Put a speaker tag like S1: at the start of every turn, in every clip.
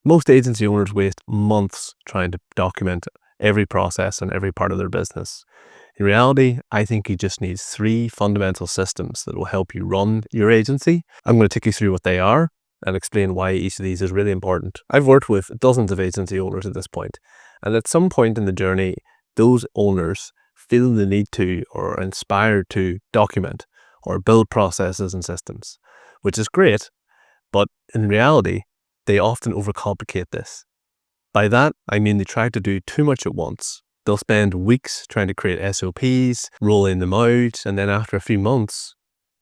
S1: Most agency owners waste months trying to document every process and every part of their business. In reality, I think you just need 3 fundamental systems that will help you run your agency. I'm going to take you through what they are and explain why each of these is really important. I've worked with dozens of agency owners at this point, and at some point in the journey, those owners feel the need to or are inspired to document or build processes and systems, which is great, but in reality, they often overcomplicate this. By that, I mean they try to do too much at once. They'll spend weeks trying to create SOPs, rolling them out, and then after a few months,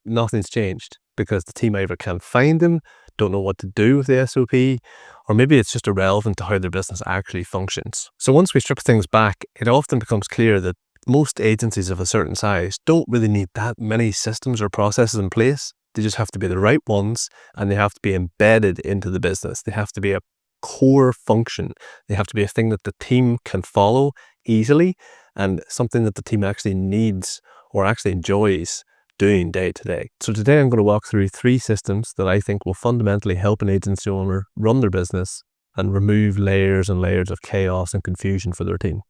S1: nothing's changed because the team either can't find them, don't know what to do with the SOP, or maybe it's just irrelevant to how their business actually functions. So once we strip things back, it often becomes clear that most agencies of a certain size don't really need that many systems or processes in place. They just have to be the right ones, and they have to be embedded into the business. They have to be a core function. They have to be a thing that the team can follow easily and something that the team actually needs or actually enjoys doing day to day. So today I'm going to walk through 3 systems that I think will fundamentally help an agency owner run their business and remove layers and layers of chaos and confusion for their team.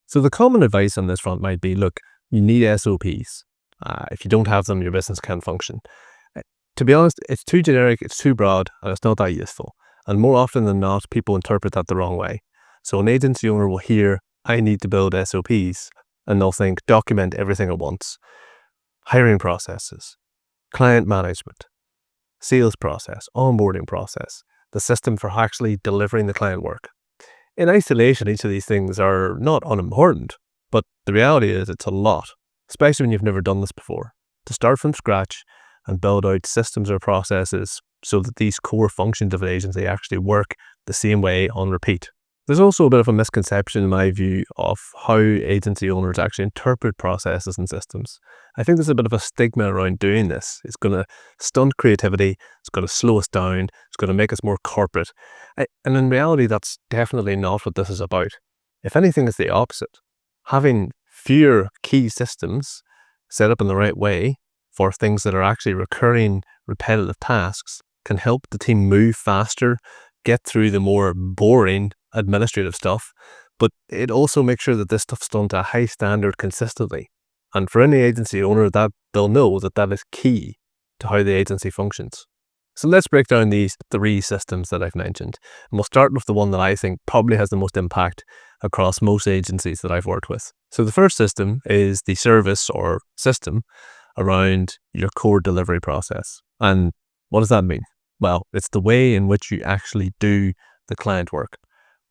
S1: So the common advice on this front might be, look, you need SOPs. If you don't have them, your business can't function. To be honest, it's too generic, it's too broad, and it's not that useful. And more often than not, people interpret that the wrong way. So an agency owner will hear, I need to build SOPs, and they'll think, document everything at once. Hiring processes, client management, sales process, onboarding process, the system for actually delivering the client work. In isolation, each of these things are not unimportant, but the reality is it's a lot, especially when you've never done this before. To start from scratch and build out systems or processes so that these core functions of an agency actually work the same way on repeat. There's also a bit of a misconception in my view of how agency owners actually interpret processes and systems. I think there's a bit of a stigma around doing this. It's going to stunt creativity, it's going to slow us down, it's going to make us more corporate. And in reality, that's definitely not what this is about. If anything, it's the opposite. Having fewer key systems set up in the right way for things that are actually recurring, repetitive tasks can help the team move faster, get through the more boring administrative stuff, but it also makes sure that this stuff's done to a high standard consistently. And for any agency owner, that they'll know that that is key to how the agency functions. So let's break down these 3 systems that I've mentioned. And we'll start with the one that I think probably has the most impact across most agencies that I've worked with. So the first system is the service or system around your core delivery process. And what does that mean? Well, it's the way in which you actually do the client work,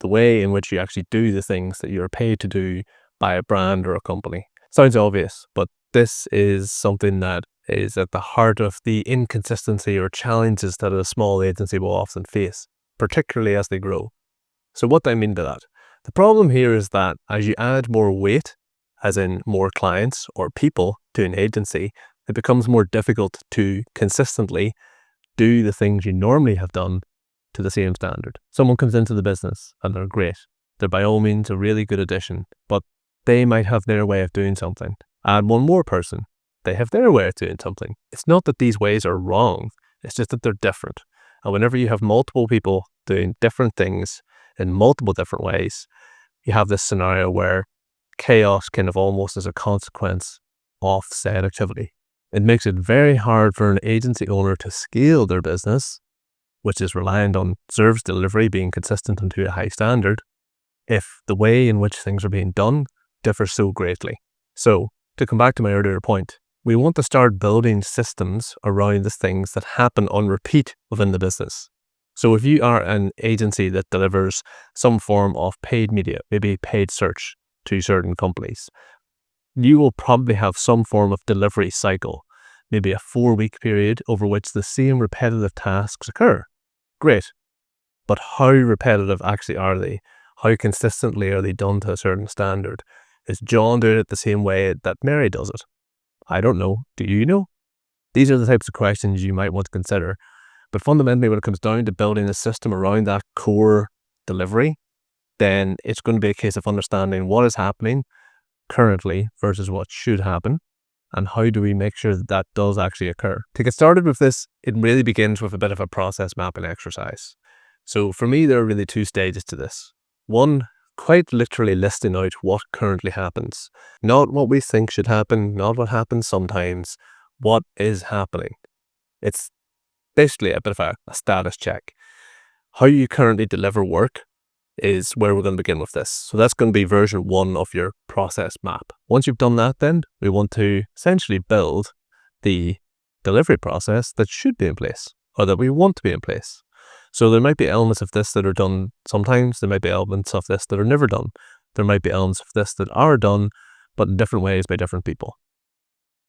S1: the way in which you actually do the things that you're paid to do by a brand or a company. Sounds obvious, but this is something that is at the heart of the inconsistency or challenges that a small agency will often face, particularly as they grow. So what do I mean by that? The problem here is that as you add more weight, as in more clients or people to an agency, it becomes more difficult to consistently do the things you normally have done to the same standard. Someone comes into the business and they're great. They're by all means a really good addition, but they might have their way of doing something. Add one more person, they have their way of doing something. It's not that these ways are wrong, it's just that they're different. And whenever you have multiple people doing different things in multiple different ways, you have this scenario where chaos kind of almost as a consequence of said activity. It makes it very hard for an agency owner to scale their business, which is reliant on service delivery being consistent and to a high standard, if the way in which things are being done differs so greatly. So, to come back to my earlier point, we want to start building systems around the things that happen on repeat within the business. So if you are an agency that delivers some form of paid media, maybe paid search to certain companies, you will probably have some form of delivery cycle, maybe a 4-week period over which the same repetitive tasks occur. Great. But how repetitive actually are they? How consistently are they done to a certain standard? Is John doing it the same way that Mary does it? I don't know. Do you know? These are the types of questions you might want to consider. But fundamentally, when it comes down to building a system around that core delivery, then it's going to be a case of understanding what is happening currently versus what should happen, and how do we make sure that that does actually occur. To get started with this, it really begins with a bit of a process mapping exercise. So for me, there are really two stages to this. One, quite literally listing out what currently happens. Not what we think should happen, not what happens sometimes, what is happening. It's basically a bit of a status check. How you currently deliver work is where we're going to begin with this. So that's going to be version 1 of your process map. Once you've done that, then we want to essentially build the delivery process that should be in place, or that we want to be in place. So there might be elements of this that are done sometimes, there might be elements of this that are never done. There might be elements of this that are done, but in different ways by different people.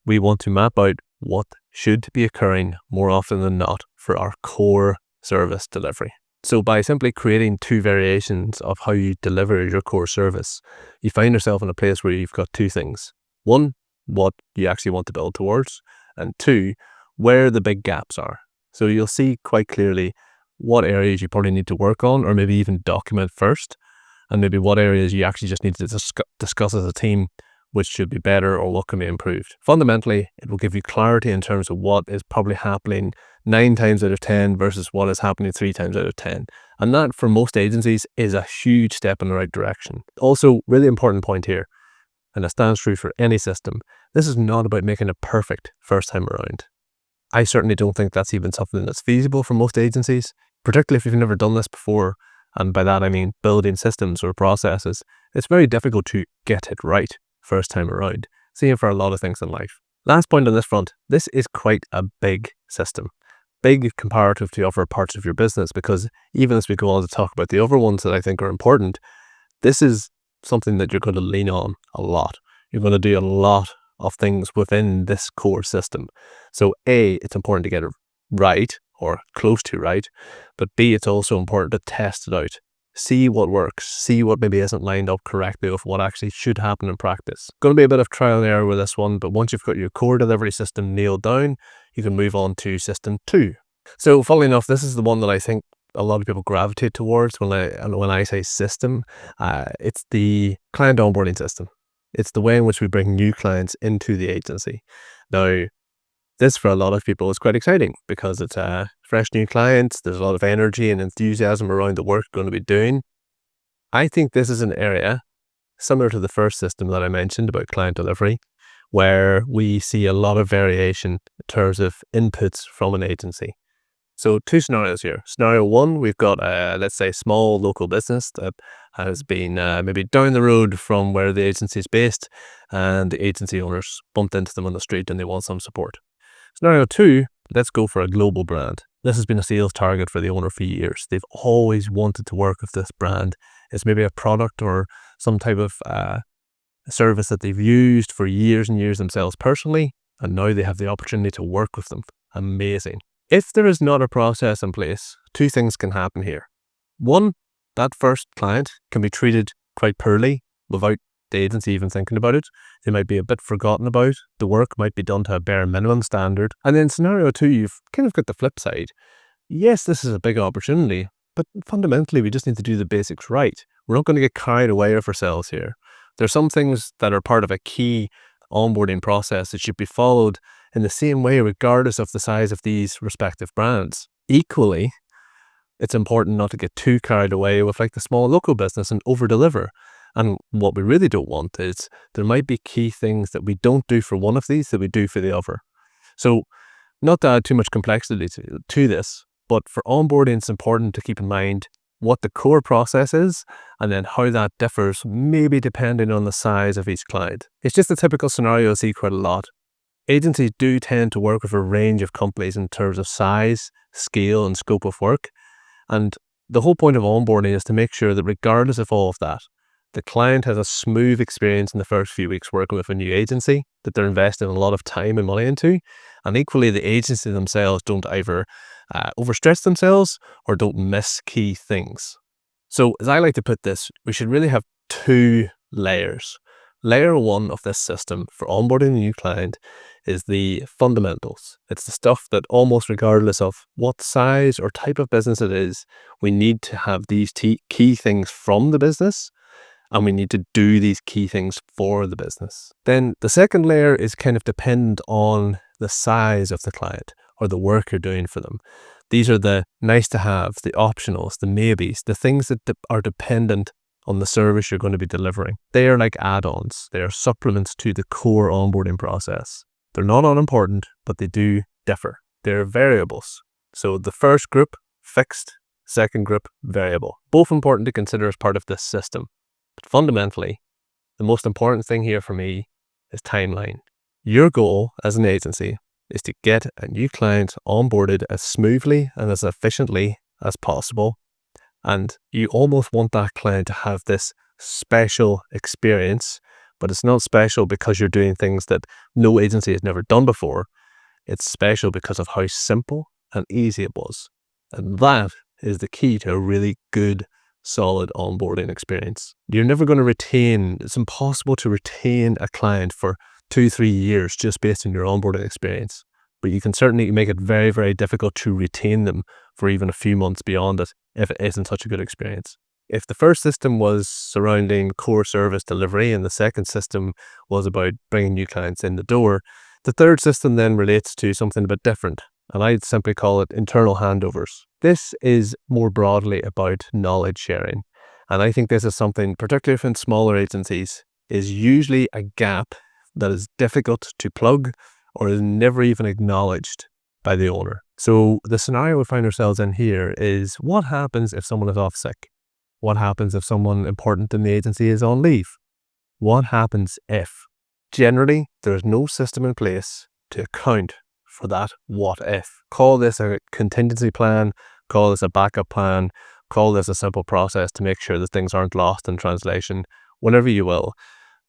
S1: We want to map out what should be occurring more often than not for our core service delivery. So by simply creating 2 variations of how you deliver your core service, you find yourself in a place where you've got 2 things. 1, what you actually want to build towards, and 2, where the big gaps are. So you'll see quite clearly what areas you probably need to work on, or maybe even document first, and maybe what areas you actually just need to discuss as a team, which should be better or what can be improved. Fundamentally, it will give you clarity in terms of what is probably happening 9 times out of 10 versus what is happening 3 times out of 10. And that, for most agencies, is a huge step in the right direction. Also, really important point here, and it stands true for any system, this is not about making it perfect first time around. I certainly don't think that's even something that's feasible for most agencies, particularly if you've never done this before. And by that I mean building systems or processes. It's very difficult to get it right first time around. Same for a lot of things in life. Last point on this front, this is quite a big system. Big comparative to other parts of your business, because even as we go on to talk about the other ones that I think are important, this is something that you're going to lean on a lot. You're going to do a lot of things within this core system. So A, it's important to get it right or close to right, but B, it's also important to test it out. See what works, see what maybe isn't lined up correctly with what actually should happen in practice. Going to be a bit of trial and error with this one, but once you've got your core delivery system nailed down, you can move on to system 2. So funnily enough, this is the one that I think a lot of people gravitate towards when I say system. It's the client onboarding system. It's the way in which we bring new clients into the agency. Now, this for a lot of people is quite exciting because it's fresh new clients. There's a lot of energy and enthusiasm around the work you're going to be doing. I think this is an area similar to the first system that I mentioned about client delivery, where we see a lot of variation in terms of inputs from an agency. So 2 scenarios here. Scenario 1, we've got let's say small local business that has been maybe down the road from where the agency is based, and the agency owners bumped into them on the street and they want some support. Scenario 2, let's go for a global brand. This has been a sales target for the owner for years. They've always wanted to work with this brand. It's maybe a product or some type of service that they've used for years and years themselves personally, and now they have the opportunity to work with them. Amazing. If there is not a process in place, 2 things can happen here. 1, that first client can be treated quite poorly without the agency even thinking about it. They might be a bit forgotten about. The work might be done to a bare minimum standard. And then scenario 2, you've kind of got the flip side. Yes, this is a big opportunity, but fundamentally we just need to do the basics right. We're not going to get carried away with ourselves here. There's some things that are part of a key onboarding process that should be followed in the same way regardless of the size of these respective brands. Equally, it's important not to get too carried away with like the small local business and over-deliver. And what we really don't want is there might be key things that we don't do for one of these that we do for the other. So not to add too much complexity to this, but for onboarding, it's important to keep in mind what the core process is and then how that differs, maybe depending on the size of each client. It's just a typical scenario I see quite a lot. Agencies do tend to work with a range of companies in terms of size, scale, and scope of work. And the whole point of onboarding is to make sure that regardless of all of that, the client has a smooth experience in the first few weeks working with a new agency that they're investing a lot of time and money into. And equally, the agency themselves don't either overstretch themselves or don't miss key things. So as I like to put this, we should really have 2 layers. Layer 1 of this system for onboarding a new client is the fundamentals. It's the stuff that almost regardless of what size or type of business it is, we need to have these key things from the business, and we need to do these key things for the business. Then the second layer is kind of dependent on the size of the client or the work you're doing for them. These are the nice to have, the optionals, the maybes, the things that are dependent on the service you're going to be delivering. They are like add-ons. They are supplements to the core onboarding process. They're not unimportant, but they do differ. They're variables. So the first group, fixed. Second group, variable. Both important to consider as part of this system. But fundamentally, the most important thing here for me is timeline. Your goal as an agency is to get a new client onboarded as smoothly and as efficiently as possible. And you almost want that client to have this special experience, but it's not special because you're doing things that no agency has never done before. It's special because of how simple and easy it was. And that is the key to a really good, solid onboarding experience. You're never going to it's impossible to retain a client for 2-3 years just based on your onboarding experience. But you can certainly make it very, very difficult to retain them for even a few months beyond it if it isn't such a good experience. If the first system was surrounding core service delivery and the second system was about bringing new clients in the door, the third system then relates to something a bit different, and I'd simply call it internal handovers. This is more broadly about knowledge sharing, and I think this is something, particularly in smaller agencies, is usually a gap that is difficult to plug or is never even acknowledged by the owner. So the scenario we find ourselves in here is, what happens if someone is off sick? What happens if someone important in the agency is on leave? What happens if? Generally, there's no system in place to account for that what if. Call this a contingency plan, call this a backup plan, call this a simple process to make sure that things aren't lost in translation, whatever you will.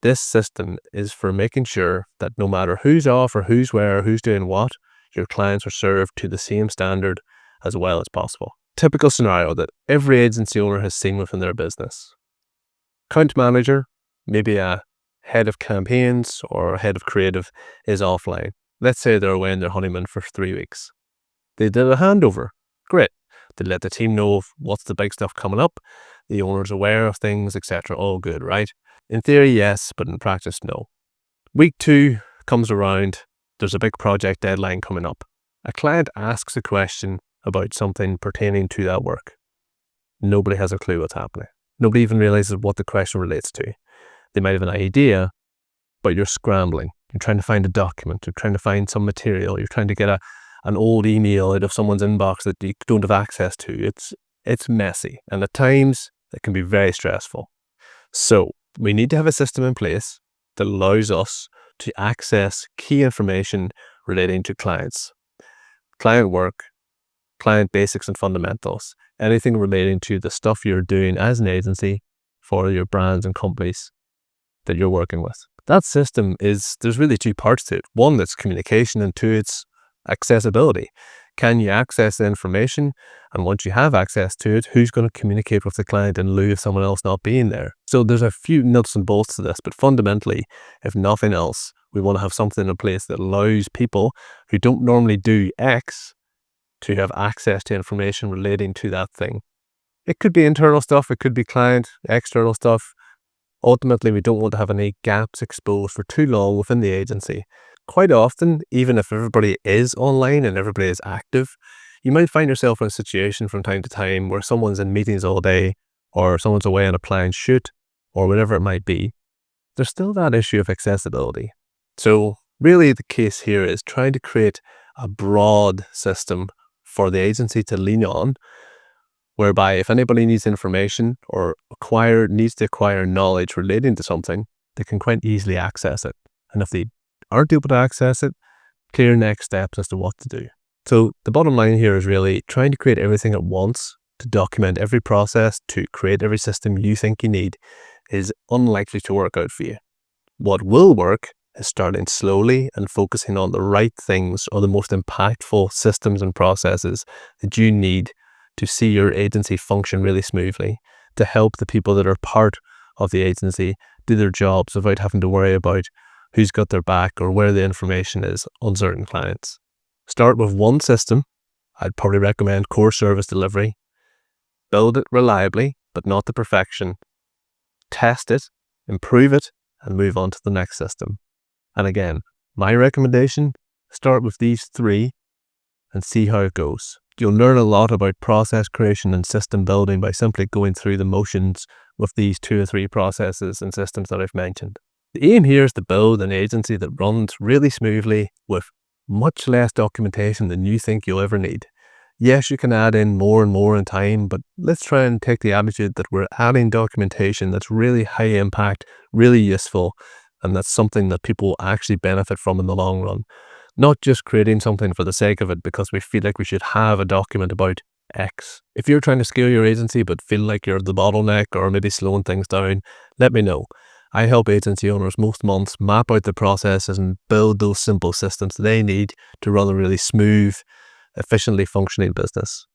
S1: This system is for making sure that no matter who's off or who's where, or who's doing what, your clients are served to the same standard as well as possible. Typical scenario that every agency owner has seen within their business. Account manager, maybe a head of campaigns or head of creative, is offline. Let's say they're away on their honeymoon for 3 weeks. They did a handover. Great. They let the team know what's the big stuff coming up. The owner's aware of things, etc. All good, right? In theory, yes, but in practice, no. Week 2 comes around. There's a big project deadline coming up. A client asks a question about something pertaining to that work. Nobody has a clue what's happening. Nobody even realizes what the question relates to. They might have an idea, but you're scrambling. You're trying to find a document. You're trying to find some material. You're trying to get an old email out of someone's inbox that you don't have access to. It's messy, and at times it can be very stressful. So we need to have a system in place that allows us to access key information relating to clients, client work, client basics and fundamentals, anything relating to the stuff you're doing as an agency for your brands and companies that you're working with. That system there's really 2 parts to it. One, that's communication, and 2, it's accessibility. Can you access the information? And once you have access to it, who's going to communicate with the client in lieu of someone else not being there? So there's a few nuts and bolts to this, but fundamentally, if nothing else, we want to have something in place that allows people who don't normally do X to have access to information relating to that thing. It could be internal stuff, it could be client, external stuff. Ultimately, we don't want to have any gaps exposed for too long within the agency. Quite often, even if everybody is online and everybody is active, you might find yourself in a situation from time to time where someone's in meetings all day, or someone's away on a planned shoot, or whatever it might be. There's still that issue of accessibility. So really the case here is trying to create a broad system for the agency to lean on, whereby if anybody needs information or needs to acquire knowledge relating to something, they can quite easily access it. And if they aren't able to access it, clear next steps as to what to do. So the bottom line here is really trying to create everything at once, to document every process, to create every system you think you need, is unlikely to work out for you. What will work is starting slowly and focusing on the right things or the most impactful systems and processes that you need to see your agency function really smoothly, to help the people that are part of the agency do their jobs without having to worry about who's got their back or where the information is on certain clients. Start with one system. I'd probably recommend core service delivery. Build it reliably, but not to perfection. Test it, improve it, and move on to the next system. And again, my recommendation, start with these 3 and see how it goes. You'll learn a lot about process creation and system building by simply going through the motions with these 2 or 3 processes and systems that I've mentioned. The aim here is to build an agency that runs really smoothly with much less documentation than you think you'll ever need. Yes, you can add in more and more in time, but let's try and take the attitude that we're adding documentation that's really high impact, really useful, and that's something that people actually benefit from in the long run. Not just creating something for the sake of it because we feel like we should have a document about X. If you're trying to scale your agency but feel like you're the bottleneck or maybe slowing things down, let me know. I help agency owners most months map out the processes and build those simple systems they need to run a really smooth, efficiently functioning business.